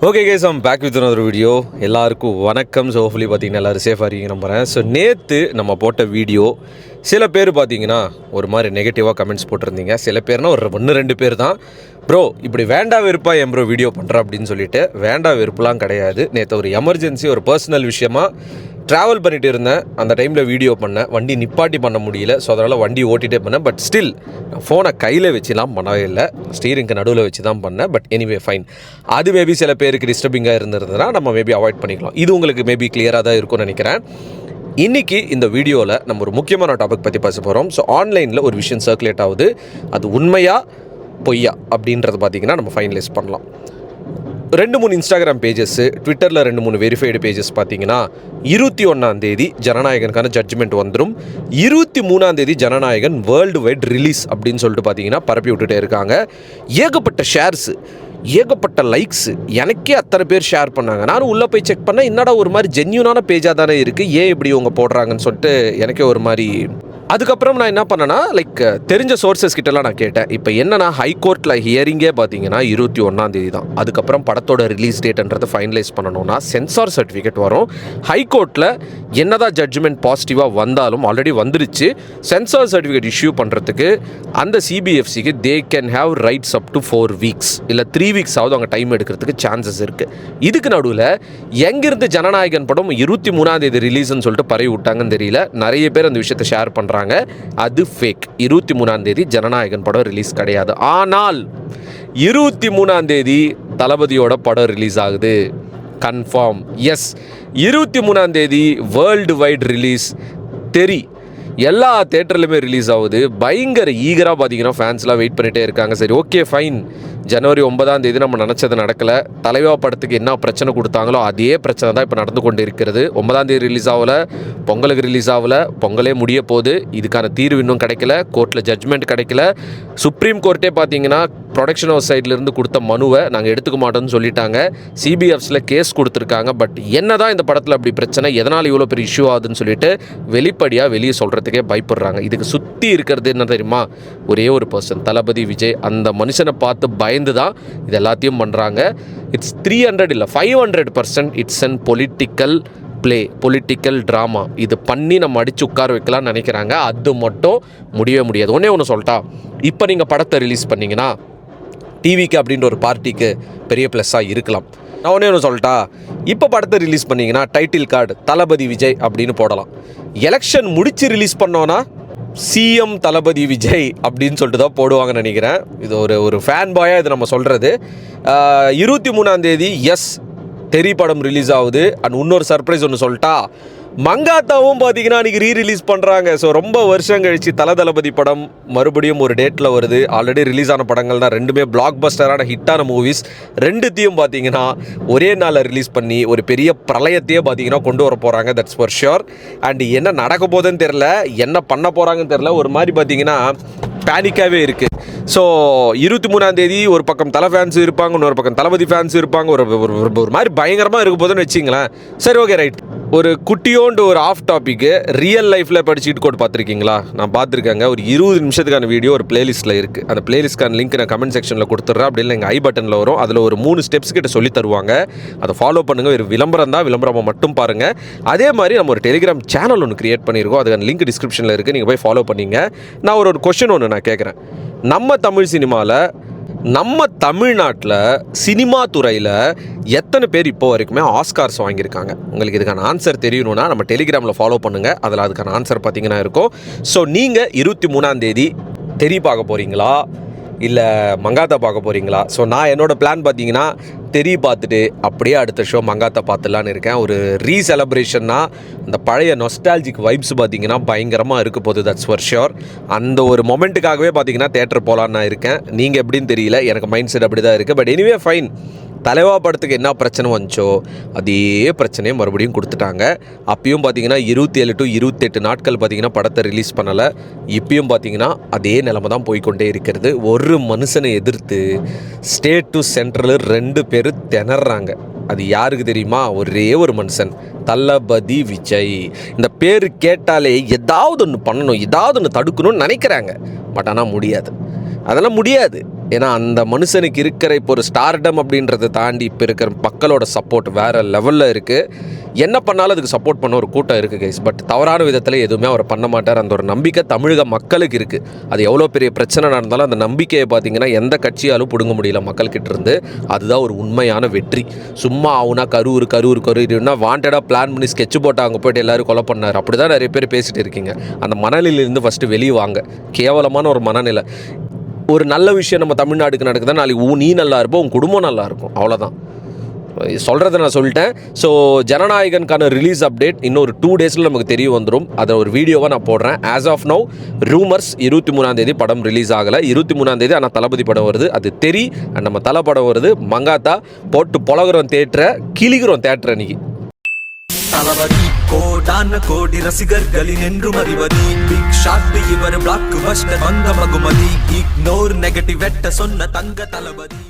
Okay guys I'm back with another video. எல்லாருக்கும் வணக்கம். So hopefully பார்த்தீங்கன்னா எல்லோரும் சேஃபாக இருக்கீங்க நம்புகிறேன். ஸோ நேற்று நம்ம போட்ட வீடியோ சில பேர் பார்த்தீங்கன்னா ஒரு மாதிரி நெகட்டிவாக கமெண்ட்ஸ் போட்டிருந்தீங்க. சில பேர்னா ஒரு 1-2 பேர் தான் ப்ரோ இப்படி வேண்டா வெறுப்பா என் ப்ரோ வீடியோ பண்ணுறேன் அப்படின்னு சொல்லிட்டு. வேண்டா வெறுப்புலாம் கிடையாது. நேற்று ஒரு எமர்ஜென்சி ஒரு பர்சனல் விஷயமாக ட்ராவல் பண்ணிட்டு இருந்தேன். அந்த டைமில் வீடியோ பண்ணேன். வண்டி நிப்பாட்டி பண்ண முடியல. ஸோ அதனால் வண்டி ஓட்டிகிட்டே பண்ணேன். பட் ஸ்டில் நான் ஃபோனை கையில் வச்சுலாம் பண்ணவே இல்லை. ஸ்டீரிங்க்கு நடுவில் வச்சு தான் பண்ணேன். But anyway fine. அது மேபி சில பேருக்கு டிஸ்டர்பிங்காக இருந்திருந்ததுன்னா நம்ம மேபி அவாய்ட் பண்ணிக்கலாம். இது உங்களுக்கு மேபி கிளியராக தான் இருக்கும்னு நினைக்கிறேன். இன்றைக்கி இந்த வீடியோவில் நம்ம ஒரு முக்கியமான டாபிக் பற்றி பேச போகிறோம். ஸோ ஆன்லைனில் ஒரு விஷயம் சர்க்குலேட் ஆகுது. அது உண்மையா பொய்யா அப்படின்றத பார்த்திங்கன்னா நம்ம ஃபைனலைஸ் பண்ணலாம். 2-3 இன்ஸ்டாகிராம் பேஜஸ்ஸு, ட்விட்டரில் 2-3 வெரிஃபைடு பேஜஸ் பார்த்தீங்கன்னா 21 ஜனநாயகனுக்கான ஜட்ஜ்மெண்ட் வந்துடும், 23 ஜனநாயகன் வேர்ல்டு வைட் ரிலீஸ் அப்படின்னு சொல்லிட்டு பார்த்தீங்கன்னா பரப்பி விட்டுட்டே இருக்காங்க. ஏகப்பட்ட ஷேர்ஸு, ஏகப்பட்ட லைக்ஸு, எனக்கே அத்தனை பேர் ஷேர் பண்ணாங்க. நானும் உள்ளே போய் செக் பண்ணேன், என்னடா ஒரு மாதிரி ஜென்யூனான பேஜாக தானே இருக்குது, ஏன் இப்படி இவங்க போடுறாங்கன்னு சொல்லிட்டு எனக்கே ஒரு மாதிரி. அதுக்கப்புறம் நான் என்ன பண்ணேன்னா தெரிஞ்ச சோர்ஸஸ் கிட்டலாம் நான் கேட்டேன். இப்போ என்னன்னா ஹைகோர்ட்டில் ஹியரிங்கே பார்த்தீங்கன்னா 21 தான். அதுக்கப்புறம் படத்தோட ரிலீஸ் டேட்ன்றதை ஃபைனலைஸ் பண்ணணும்னா சென்சார் சர்டிஃபிகேட் வரும். ஹைகோர்ட்டில் என்னதான் ஜட்ஜ்மெண்ட் பாசிட்டிவாக வந்தாலும் ஆல்ரெடி வந்துருச்சு. சென்சார் சர்டிஃபிகேட் இஷ்யூ பண்ணுறதுக்கு அந்த சிபிஎஃப்சிக்கு they can have rights up to 4 weeks இல்லை 3 வீக்ஸ் ஆகுது அவங்க டைம் எடுக்கிறதுக்கு சான்சஸ் இருக்குது. இதுக்கு நடுவில் எங்கிருந்து ஜனநாயகன் படம் 23 ரிலீஸ்ன்னு சொல்லிட்டு பரவி விட்டாங்கன்னு தெரியல. நிறைய பேர் அந்த விஷயத்தை ஷேர் பண்ணுறாங்க. அது ஃபேக். 23 ஜனநாயகன் படம் ரிலீஸ் கிடையாது. ஆனால் 23 தளபதியோட படம் ரிலீஸ் ஆகுது. Confirm. Yes, 23 world wide release. எல்லா தேட்டர்லையுமே ரிலீஸ் ஆகுது. பயங்கர ஈகராக பார்த்தீங்கன்னா ஃபேன்ஸ்லாம் வெயிட் பண்ணிகிட்டே இருக்காங்க. சரி, ஓகே ஃபைன். ஜனவரி 9 நம்ம நினச்சது நடக்கலை. தலைவா படத்துக்கு என்ன பிரச்சனை கொடுத்தாங்களோ அதே பிரச்சனை தான் இப்போ நடந்து கொண்டு இருக்கிறது. 9 ரிலீஸ் ஆகலை, பொங்கலுக்கு ரிலீஸ் ஆகலை, பொங்கலே முடிய போகுது. இதுக்கான தீர்வு இன்னும் கிடைக்கல. கோர்ட்டில் ஜட்ஜ்மெண்ட் கிடைக்கல. சுப்ரீம் கோர்ட்டே பார்த்தீங்கன்னா ப்ரொடக்ஷன் ஹவுஸ் சைட்லேருந்து கொடுத்த மனுவை நாங்கள் எடுத்துக்க மாட்டோம்னு சொல்லிட்டாங்க. சிபிஎஃப்ஸில் கேஸ் கொடுத்துருக்காங்க. பட் என்ன தான் இந்த படத்தில் அப்படி பிரச்சனை, எதனால் இவ்வளோ பெரிய இஷ்யூ ஆகுதுன்னு சொல்லிட்டு வெளிப்படையாக வெளியே சொல்கிறதுக்கே பயப்படுறாங்க. இதுக்கு சுற்றி இருக்கிறது என்ன தெரியுமா? ஒரே ஒரு பர்சன், தளபதி விஜய். அந்த மனுஷனை பார்த்து பயந்து தான் இது எல்லாத்தையும் பண்ணுறாங்க. இட்ஸ் 300 இல்லை 500% it's an political play, political drama. இது பண்ணி நம்ம அடித்து உட்கார வைக்கலாம்னு நினைக்கிறாங்க. அது மட்டும் முடியவே முடியாது. ஒன்று சொல்லிட்டா, இப்போ நீங்கள் படத்தை ரிலீஸ் பண்ணிங்கன்னா டிவிக்கு அப்படின்ற ஒரு பார்ட்டிக்கு பெரிய ப்ளஸ்ஸாக இருக்கலாம். நான் ஒன்று சொல்லிட்டா, இப்போ படத்தை ரிலீஸ் பண்ணிங்கன்னா டைட்டில் கார்டு தளபதி விஜய் அப்படின்னு போடலாம். எலெக்ஷன் முடித்து ரிலீஸ் பண்ணோன்னா சிஎம் தளபதி விஜய் அப்படின்னு சொல்லிட்டு தான் போடுவாங்கன்னு நினைக்கிறேன். இது ஒரு ஃபேன் பாயாக இது நம்ம சொல்கிறது. 23 எஸ் தெரி படம் ரிலீஸ் ஆகுது. அண்ட் இன்னொரு சர்ப்ரைஸ் ஒன்று சொல்லிட்டா, மங்காத்தாவும் பார்த்தீங்கன்னா அன்றைக்கி ரீரிலீஸ் பண்ணுறாங்க. ஸோ ரொம்ப வருஷம் கழித்து தளபதி படம் மறுபடியும் ஒரு டேட்டில் வருது. ஆல்ரெடி ரிலீஸ் ஆன படங்கள் தான் ரெண்டுமே பிளாக் பஸ்டரான ஹிட்டான மூவிஸ். ரெண்டுத்தையும் பார்த்தீங்கன்னா ஒரே நாளில் ரிலீஸ் பண்ணி ஒரு பெரிய பிரளயத்தையே பார்த்தீங்கன்னா கொண்டு வர போகிறாங்க. That's for sure. அண்ட் என்ன நடக்க போகுதுன்னு தெரில, என்ன பண்ண போகிறாங்கன்னு தெரில. ஒரு மாதிரி பார்த்தீங்கன்னா பேனிக்காகவே இருக்குது. ஸோ 23 ஒரு பக்கம் தலை ஃபேன்ஸ் இருப்பாங்க, இன்னொரு பக்கம் தளபதி ஃபேன்ஸ் இருப்பாங்க. ஒரு மாதிரி பயங்கரமாக இருக்க போதுன்னு வச்சிங்களேன். சரி, ஓகே, ரைட். ஒரு குட்டியோண்டு ஒரு ஆஃப் டாப்பிக்கு ரியல் லைஃப்பில் படிச்சுட்டு கோட் பார்த்துருக்கீங்களா? நான் பார்த்துருக்கேங்க. ஒரு 20 நிமிஷத்துக்கான வீடியோ ஒரு பிளேலிஸ்ட்டில் இருக்குது. அந்த பிளேலிஸ்ட்கான லிங்க் நான் கமெண்ட் செக்ஷனில் கொடுத்துட்றேன். அப்படி இல்லை எங்கள் ஐ பட்டனில் வரும். அதில் ஒரு 3 ஸ்டெப்ஸ் கிட்ட சொல்லி தருவாங்க. அதை ஃபாலோ பண்ணுங்கள். ஒரு விளம்பரம் தான், விளம்பரமாக மட்டும் பாருங்கள். அதே மாதிரி நம்ம ஒரு டெலிகிராம் சேனல் ஒன்று க்ரியேட் பண்ணியிருக்கோம். அதுக்கான லிங்க் டிஸ்கிரிப்ஷனில் இருக்குது. நீங்கள் போய் ஃபாலோ பண்ணிங்க. நான் ஒரு கொஷின் ஒன்று நான் கேட்குறேன். நம்ம தமிழ் சினிமாவில், நம்ம தமிழ்நாட்டில் சினிமா துறையில் எத்தனை பேர் இப்போ வரைக்குமே ஆஸ்கார்ஸ் வாங்கியிருக்காங்க? உங்களுக்கு இதுக்கான ஆன்சர் தெரியணும்னா நம்ம டெலிகிராமில் ஃபாலோ பண்ணுங்கள். அதில் அதுக்கான ஆன்சர் பார்த்தீங்கன்னா இருக்கும். ஸோ நீங்கள் 23 தெரி பார்க்க போகிறீங்களா இல்லை மங்காத்தா பார்க்க போகிறீங்களா? ஸோ நான் என்னோடய பிளான் பார்த்தீங்கன்னா தெரி பார்த்துட்டு அப்படியே அடுத்த ஷோ மங்காத்தா பார்த்துலான்னு இருக்கேன். ஒரு ரீசெலப்ரேஷன்னா அந்த பழைய நொஸ்டாலஜிக் வைப்ஸ் பார்த்தீங்கன்னா பயங்கரமாக இருக்க போகுது. That's for sure. அந்த ஒரு மொமெண்ட்டுக்காகவே பார்த்தீங்கன்னா தேட்டர் போகலான்னு நான் இருக்கேன். நீங்கள் எப்படின்னு தெரியல, எனக்கு மைண்ட் செட் அப்படி தான் இருக்குது. But anyway fine. தலைவா படத்துக்கு என்ன பிரச்சனை வந்துச்சோ அதே பிரச்சனையை மறுபடியும் கொடுத்துட்டாங்க. அப்பயும் பார்த்தீங்கன்னா 27 to 28 நாட்கள் பார்த்தீங்கன்னா படத்தை ரிலீஸ் பண்ணலை. இப்பயும் பார்த்தீங்கன்னா அதே நிலைமை தான் போய்கொண்டே இருக்கிறது. ஒரு மனுஷனை எதிர்த்து ஸ்டேட் டு சென்ட்ரல் 2 பேர் திணறாங்க. அது யாருக்கு தெரியுமா? ஒரே ஒரு மனுஷன், தளபதி விஜய். இந்த பேர் கேட்டாலே ஏதாவது ஒன்று பண்ணணும், ஏதாவது ஒன்று தடுக்கணும்னு நினைக்கிறாங்க. பட் ஆனால் முடியாது. அதெல்லாம் முடியாது. ஏன்னா அந்த மனுஷனுக்கு இருக்கிற இப்போ ஒரு ஸ்டார்டம் அப்படின்றத தாண்டி இப்போ இருக்கிற மக்களோட சப்போர்ட் வேறு லெவலில் இருக்குது. என்ன பண்ணாலும் அதுக்கு சப்போர்ட் பண்ண ஒரு கூட்டம் இருக்குது கைஸ். பட் தவறான விதத்தில் எதுவுமே அவர் பண்ண மாட்டார். அந்த ஒரு நம்பிக்கை தமிழக மக்களுக்கு இருக்குது. அது எவ்வளோ பெரிய பிரச்சனை நடந்தாலும் அந்த நம்பிக்கையை பார்த்தீங்கன்னா எந்த கட்சியாலும் பிடுங்க முடியல மக்கள்கிட்ட இருந்து. அதுதான் ஒரு உண்மையான வெற்றி. சும்மா ஆகுனா கரூர்னா வாண்டடாக பிளான் பண்ணி ஸ்கெட்ச் போட்டு அங்கே போய்ட்டு எல்லோரும் கொலை பண்ணார். அப்படி தான் நிறைய பேர் பேசிகிட்டு இருக்கீங்க. அந்த மனநிலையிலேருந்து ஃபஸ்ட்டு வெளியே வாங்க. கேவலமான ஒரு மனநிலை. ஒரு நல்ல விஷயம் நம்ம தமிழ்நாட்டுக்கு நடக்குதா, நாளைக்கு நீ நல்லா இருப்போம், உன் குடும்பம் நல்லா இருக்கும். அவ்வளோதான் சொல்கிறத நான் சொல்லிட்டேன். ஸோ ஜனநாயகனுக்கான ரிலீஸ் அப்டேட் இன்னும் ஒரு 2 டேஸில் நமக்கு தெரிய வந்துடும். அதை ஒரு வீடியோவாக நான் போடுறேன். ஆஸ் ஆஃப் நவ் ரூமர்ஸ் 23ஆம் படம் ரிலீஸ் ஆகலை. 23ஆம் ஆனால் தளபதி படம் வருது. அது நம்ம தலை படம் வருது. மங்காத்தா போட்டு பொலகிறோம் தேட்டரை, கிளிகிறோம் தேட்டரை அன்றைக்கி. தளபதி கோடான கோடி ரசிகர்களின் என்றும் அறிவதி. பிக் ஷாட் இவர் பிளாக் பஸ்டர் வந்த மகுமதி. இக்னோர் நெகட்டிவ் வெட்ட சொன்ன தங்க தளபதி.